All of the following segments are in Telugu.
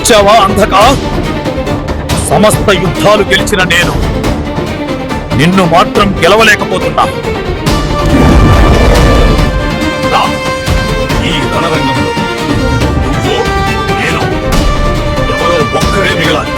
వచ్చావా అంధక? సమస్త యుద్ధాలు గెలిచిన నేను నిన్ను మాత్రం గెలవలేకపోతున్నా. ఈ రణరంగంలో నువ్వు నేను ఎవరో ఒక్కరే మిగలాలి.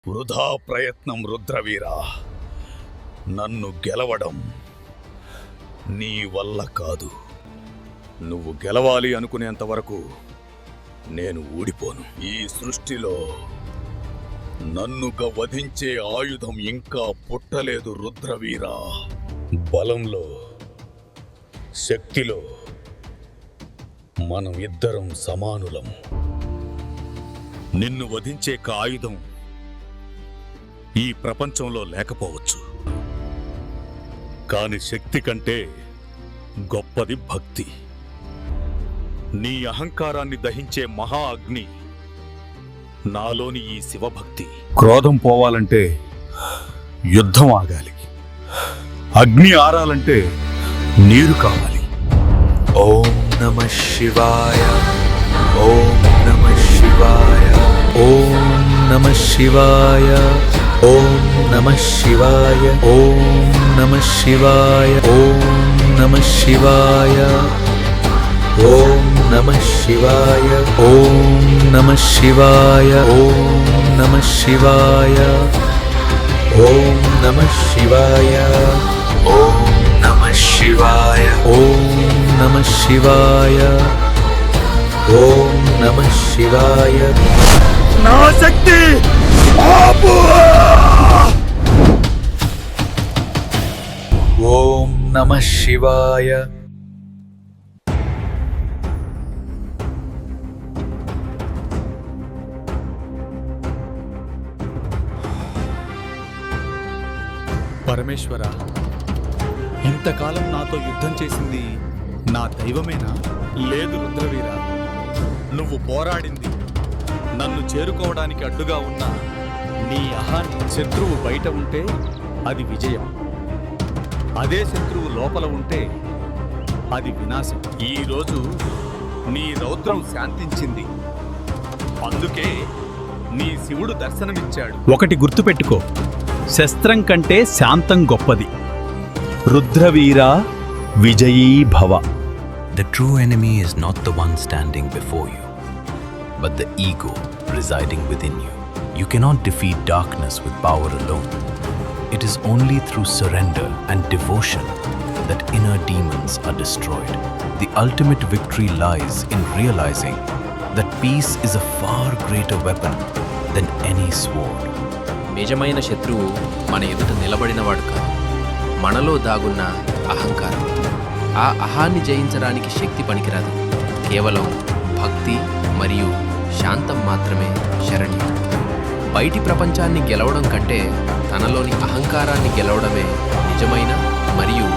వృధా ప్రయత్నం రుద్రవీరా. నన్ను గెలవడం నీ వల్ల కాదు. నువ్వు గెలవాలి అనుకునేంత వరకు నేను ఊడిపోను. ఈ సృష్టిలో నన్నుగా వధించే ఆయుధం ఇంకా పుట్టలేదు రుద్రవీరా. బలంలో, శక్తిలో మనం ఇద్దరం సమానులం. నిన్ను వధించే ఆయుధం ఈ ప్రపంచంలో లేకపోవచ్చు, కాని శక్తి కంటే గొప్పది భక్తి. నీ అహంకారాన్ని దహించే మహా అగ్ని నాలోని ఈ శివభక్తి. క్రోధం పోవాలంటే యుద్ధం ఆగాలి, అగ్ని ఆరాలంటే నీరు కావాలి. ఓం నమః శివాయ, ఓం నమః శివాయ, ఓం నమః శివాయ, ఓం నమః శివాయ, ఓం నమః శివాయ, ఓం నమః శివాయ, ఓం నమః శివాయ, ఓం నమః శివాయ, ఓం నమః శివాయ, ఓం నమః శివాయ, ఓం నమః శివాయ, ఓం నమః శివాయ, ఓం నమః శివాయ. నా శక్తి ఆపు! ఓం నమః శివాయ. పరమేశ్వర, ఇంతకాలం నాతో యుద్ధం చేసింది నా దైవమేనా? లేదు రుద్రవీర, నువ్వు పోరాడింది నన్ను చేరుకోవడానికి అడ్డుగా ఉన్న నీ శత్రువు బయట ఉంటే అది విజయం, అదే శత్రువు లోపల ఉంటే అది వినాశం. ఈరోజు నీ రౌద్రం శాంతించింది, అందుకే నీ శివుడు దర్శనమిచ్చాడు. ఒకటి గుర్తుపెట్టుకో, శస్త్రం కంటే శాంతం గొప్పది. రుద్రవీరా విజయీ భవ. The true enemy is not the one standing before you, but the ego residing within you. You cannot defeat darkness with power alone. It is only through surrender and devotion that inner demons are destroyed. The ultimate victory lies in realizing that peace is a far greater weapon than any sword. నిజమైన శత్రువు మన ఎదుట నిలబడినవాడు కాదు, మనలో దాగున్న అహంకారం. ఆ అహాన్ని జయించడానికి శక్తి పనికిరాదు, కేవలం భక్తి మరియు శాంతం మాత్రమే శరణ్యం. బయటి ప్రపంచాన్ని గెలవడం కంటే తనలోని అహంకారాన్ని గెలవడమే నిజమైన మరియు